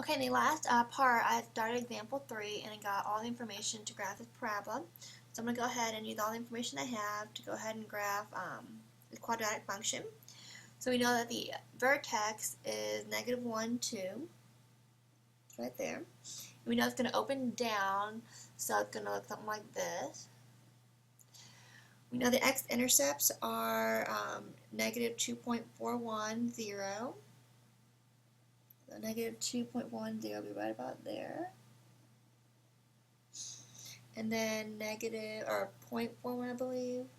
Okay, in the last part, I started example 3 and I got all the information to graph this parabola. So I'm going to go ahead and use all the information I have to go ahead and graph the quadratic function. So we know that the vertex is -1, 2, right there. And we know it's going to open down, so it's going to look something like this. We know the x-intercepts are -2.410. So -2.10 will be right about there. And then negative, or 0.41, I believe,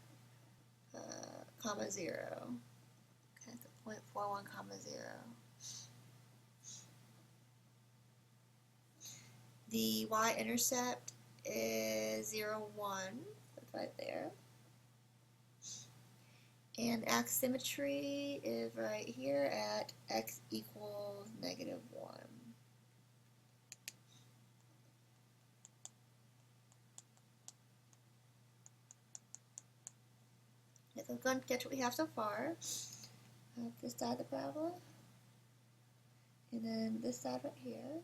comma 0. Okay, so 0.41, comma 0. The y-intercept is 0, 1. That's right there. And axisymmetry is right here at x equals -1. Okay, so we're going to get what we have so far. This side of the parabola. And then this side right here.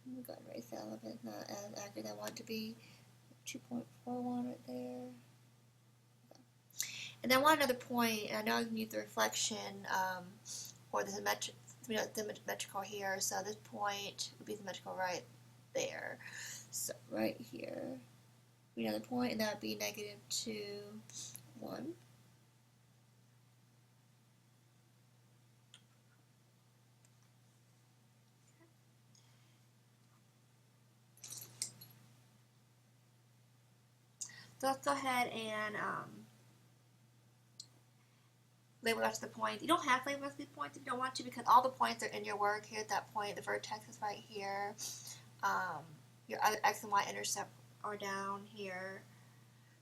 I'm going to erase that a little bit, not as accurate as I want it to be. 2.41 right there. And then I want another point, and I know I can use the reflection or the symmetrical here, so this point would be symmetrical right there. So right here, we know the point, and that would be -2, 1. So let's go ahead and label the rest of the points. You don't have to label the rest of the points if you don't want to, because all the points are in your work. Here at that point, the vertex is right here. Your other x and y intercept are down here.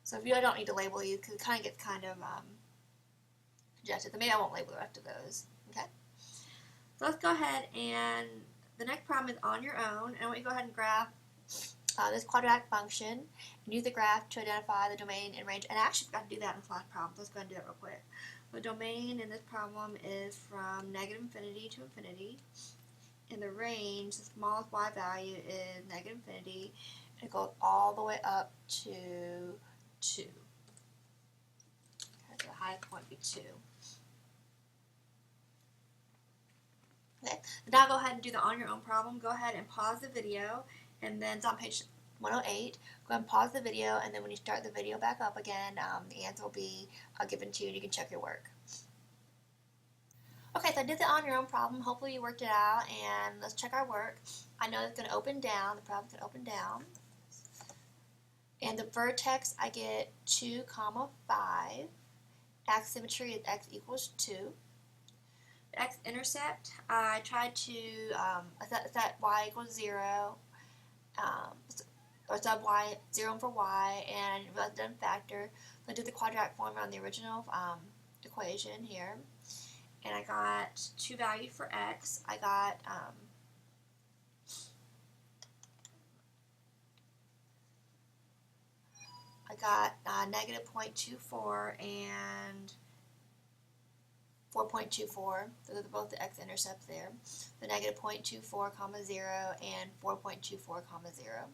So if you don't need to label these, because it kind of gets congested. So maybe I won't label the rest of those. Okay. So let's go ahead, and the next problem is on your own. And I want you to go ahead and graph this quadratic function and use the graph to identify the domain and range. And I actually forgot to do that in this last problem. So let's go ahead and do that real quick. The domain in this problem is from -infinity to infinity. And the range, the smallest y value is -infinity. And it goes all the way up to 2. Okay, so the highest point would be 2. Okay, so now go ahead and do the on your own problem. Go ahead and pause the video, and then it's on page 108. Go ahead and pause the video, and then when you start the video back up again, the answer will be given to you, and you can check your work. Okay, so I did the on your own problem. Hopefully you worked it out, and let's check our work. I know it's going to open down. The problem's going to open down. And the vertex, I get 2, 5. Axisymmetry is x equals 2. The x-intercept, I tried to set y equals 0, or sub y, 0 for y, and it doesn't factor. So I did the quadratic formula on the original equation here. And I got 2 values for x. I got -0.24 and 4.24. Those are both the x-intercepts there. The -0.24, 0 and 4.24, 0.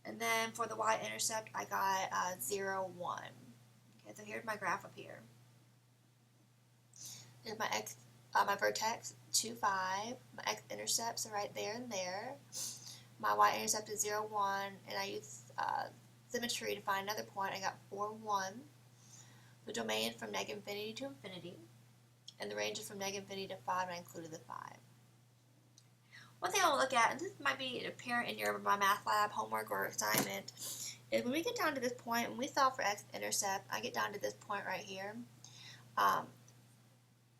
And then for the y-intercept, I got 0, 1. Okay, so here's my graph up here. Here's my my vertex, 2, 5. My x-intercepts are right there and there. My y-intercept is 0, 1, and I used symmetry to find another point. I got 4, 1. The domain is from -infinity to infinity, and the range is from -infinity to 5, and I included the 5. One thing I'll look at, and this might be apparent in your my math lab homework or assignment, is when we get down to this point, when we solve for x-intercept, I get down to this point right here.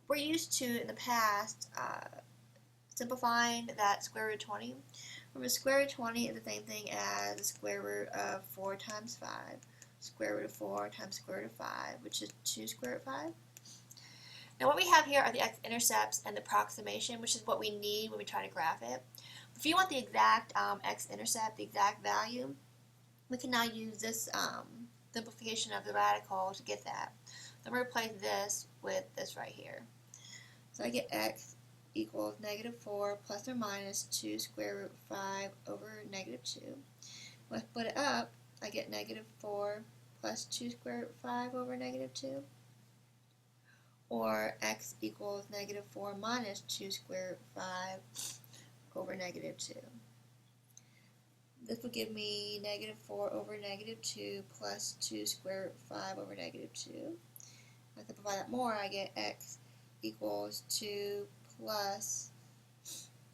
We're used to, in the past, simplifying that square root of 20. Remember, square root of 20 is the same thing as the square root of 4 times 5. Square root of 4 times square root of 5, which is 2 square root of 5. Now what we have here are the x-intercepts and the approximation, which is what we need when we try to graph it. If you want the exact x-intercept, the exact value, we can now use this simplification of the radical to get that. So I'm going to replace this with this right here. So I get x equals negative 4 plus or minus 2 square root 5 over negative 2. When I split it up, I get negative 4 plus 2 square root 5 over negative 2. Or x equals negative 4 minus 2 square root 5 over negative 2. This will give me negative 4 over negative 2 plus 2 square root 5 over negative 2. If I simplify that more, I get x equals 2 plus,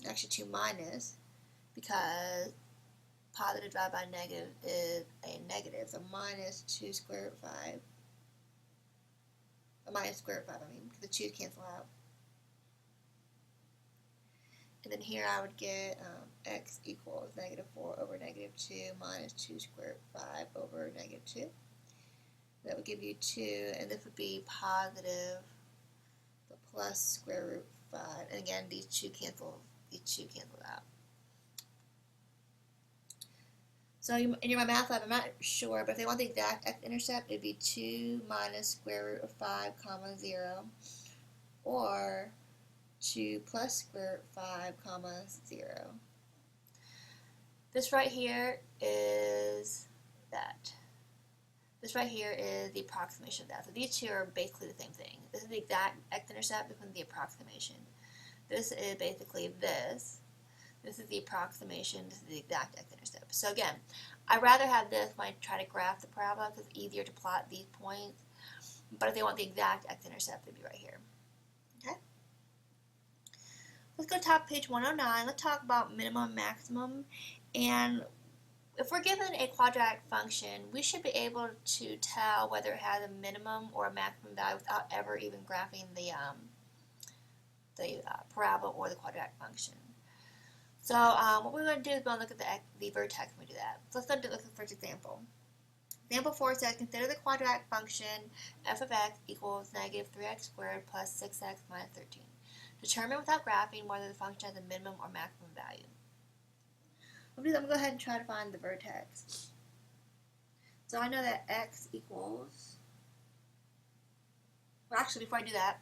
actually 2 minus, because positive divided by negative is a negative, so minus 2 square root 5. Minus square root 5, I mean, because the 2's cancel out. And then here I would get x equals negative 4 over negative 2 minus 2 square root 5 over negative 2. That would give you 2, and this would be positive the plus square root 5. And again, these two cancel out. So in your math lab, I'm not sure, but if they want the exact x-intercept, it would be 2 minus square root of 5, comma 0, or 2 plus square root 5, comma 0. This right here is that. This right here is the approximation of that. So these two are basically the same thing. This is the exact x-intercept, this is the approximation. This is basically this. This is the approximation, this is the exact x-intercept. So again, I'd rather have this when I try to graph the parabola because it's easier to plot these points. But if they want the exact x-intercept, it would be right here. Okay? Let's go to top page 109. Let's talk about minimum and maximum. And if we're given a quadratic function, we should be able to tell whether it has a minimum or a maximum value without ever even graphing the parabola or the quadratic function. So what we're going to do is we're going to look at the vertex when we do that. So let's go to look at the first example. Example 4 says, consider the quadratic function f of x equals negative 3x squared plus 6x minus 13. Determine without graphing whether the function has a minimum or maximum value. I'm going to go ahead and try to find the vertex. So I know that x equals, well actually before I do that,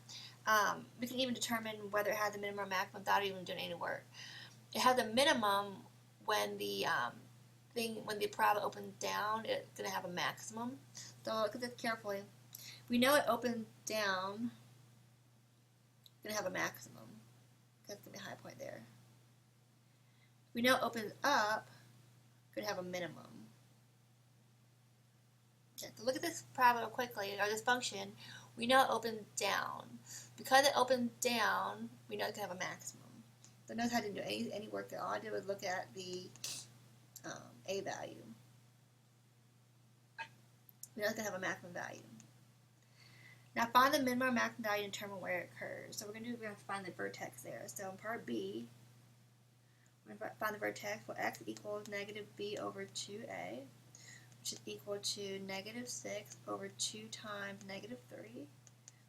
we can even determine whether it has a minimum or maximum without even doing any work. It has a minimum when the parabola opens down, it's going to have a maximum. So look at this carefully. We know it opens down, it's going to have a maximum. That's going to be a high point there. We know it opens up, it's going to have a minimum. Okay, so look at this parabola quickly, or this function. We know it opens down. Because it opens down, we know it's going to have a maximum. So notice I didn't do any work there. All I did was look at the a value. We know it's going to have a maximum value. Now find the minimum or maximum value and determine where it occurs. So we're going to have to find the vertex there. So in part B, we're going to find the vertex. Well, x equals negative b over 2a, which is equal to negative 6 over 2 times negative 3,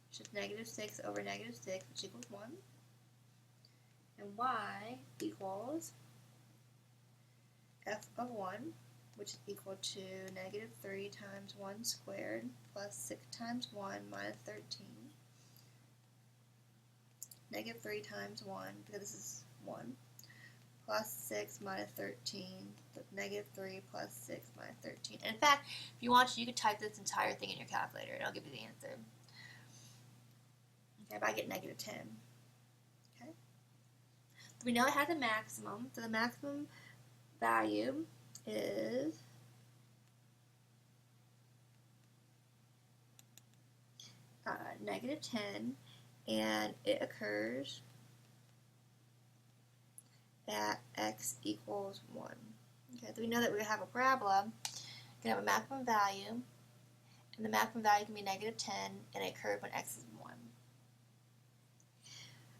which is negative 6 over negative 6, which equals 1. And y equals f of 1, which is equal to negative 3 times 1 squared plus 6 times 1 minus 13. Negative 3 times 1, because this is 1, plus 6 minus 13, so negative 3 plus 6 minus 13. And in fact, if you want to, you could type this entire thing in your calculator and it'll give you the answer. Okay, but I get negative 10. Okay. So we know it has a maximum, so the maximum value is negative 10, and it occurs at x equals 1. Okay, so we know that we have a parabola, can have a maximum value, and the maximum value can be negative 10, and it occurs when x is 1.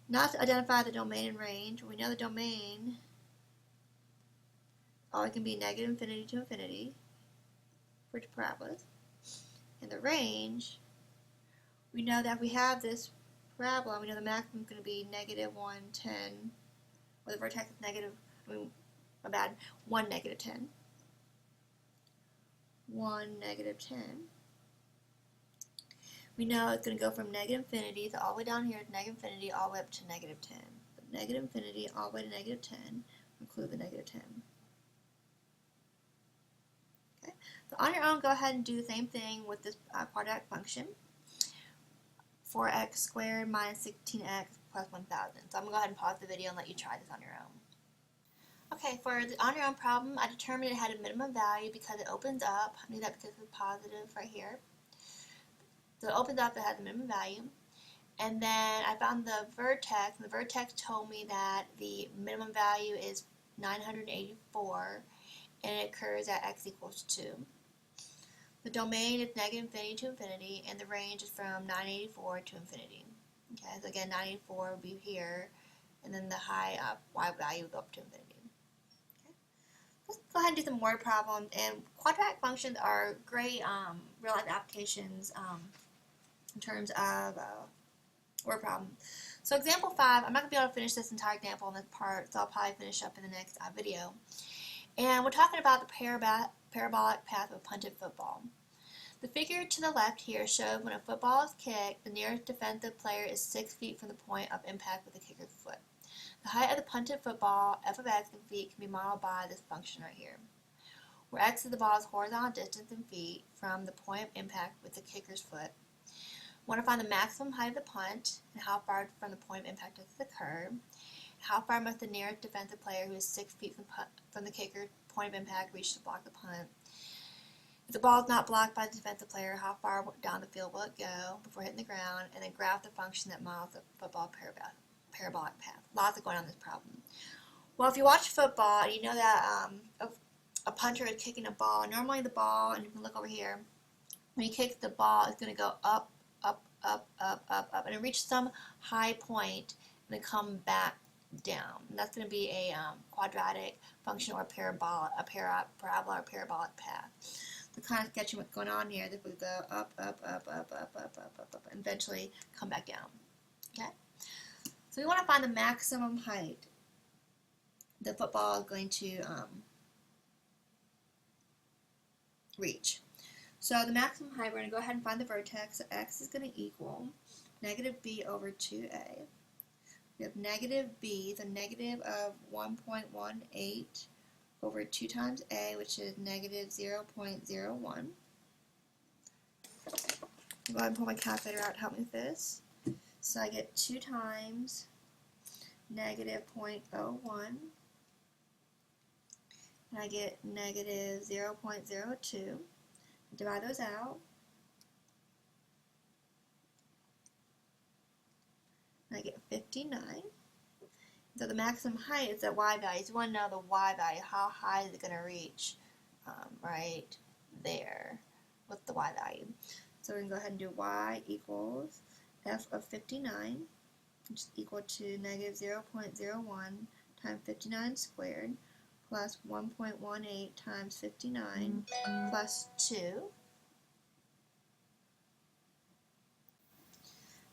Now to identify the domain and range, we know the domain always can be negative infinity to infinity for parabolas. And the range, we know that if we have this parabola, we know the maximum is going to be negative 1, 10, or the vertex is negative, 1, negative 10. 1, negative 10. We know it's going to go from negative infinity, so all the way down here to negative infinity, all the way up to negative 10. But negative infinity all the way to negative 10, include the negative 10. Okay, so on your own, go ahead and do the same thing with this quadratic function. 4x squared minus 16x plus 1,000. So I'm going to go ahead and pause the video and let you try this on your own. Okay, for the on your own problem, I determined it had a minimum value because it opens up. I knew that because it's positive right here. So it opens up, it has a minimum value. And then I found the vertex, and the vertex told me that the minimum value is 984, and it occurs at x equals 2. The domain is negative infinity to infinity, and the range is from 984 to infinity. Okay, so again, 984 would be here, and then the high y value would go up to infinity. Okay, let's go ahead and do some word problems. And quadratic functions are great real-life applications in terms of word problem. So example 5, I'm not going to be able to finish this entire example in this part, so I'll probably finish up in the next video. And we're talking about the parabolic path of a punted football. The figure to the left here shows when a football is kicked, the nearest defensive player is 6 feet from the point of impact with the kicker's foot. The height of the punted football, f of x in feet, can be modeled by this function right here, where x is the ball's horizontal distance in feet from the point of impact with the kicker's foot. We want to find the maximum height of the punt and how far from the point of impact does it occur. How far must the nearest defensive player, who is 6 feet from the kicker's point of impact, reach to block the punt? If the ball is not blocked by the defensive player, how far down the field will it go before hitting the ground? And then graph the function that models the football parabolic path. Lots of going on in this problem. Well, if you watch football and you know that a punter is kicking a ball, normally the ball, and you can look over here, when he kicks the ball, it's going to go up, up, up, up, up, up, and it reaches some high point and then come back down. And that's going to be a quadratic function or a parabola or parabolic path. So kind of sketching what's going on here, this would go up, up, up, up, up, up, up, up, up, and eventually come back down. Okay? So we want to find the maximum height the football is going to reach. So the maximum height, we're going to go ahead and find the vertex. So x is going to equal negative b over 2a. We have negative b, the negative of 1.18 over 2 times a, which is negative 0.01. Go ahead and pull my calculator out to help me with this. So I get 2 times negative 0.01, and I get negative 0.02. Divide those out, and I get 59. So the maximum height is the y value. So you want to know the y value. How high is it going to reach? Right there with the y value. So we're going to go ahead and do y equals f of 59, which is equal to negative 0.01 times 59 squared plus 1.18 times 59 plus 2.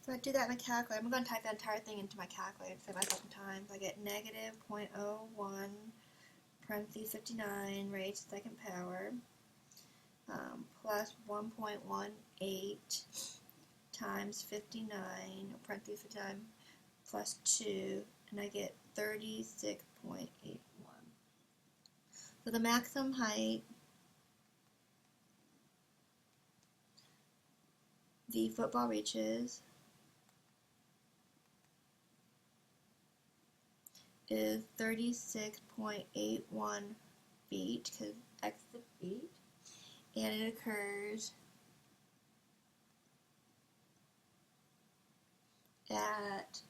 So I do that in my calculator. I'm going to type that entire thing into my calculator to save myself some time. So I get negative 0.01 parentheses 59 raised to the second power plus 1.18 times 59 parentheses 59 plus 2, and I get 36.81. So the maximum height the football reaches is 36.81 feet, because x is feet, and it occurs at,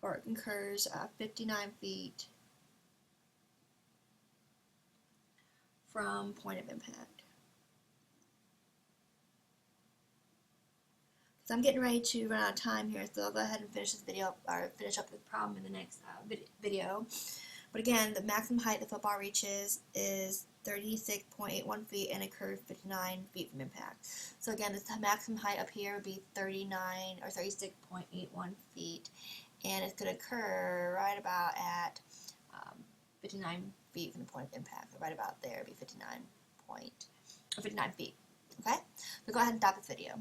or it occurs 59 feet from point of impact. So I'm getting ready to run out of time here, so I'll go ahead and finish this video, or finish up this problem in the next video. But again, the maximum height the football reaches is 36.81 feet and occurs 59 feet from impact. So again, the maximum height up here would be 36.81 feet, and it's going to occur right about at 59 feet from the point of impact. So right about there would be 59.81 or 59 feet. Okay? So go ahead and stop the video.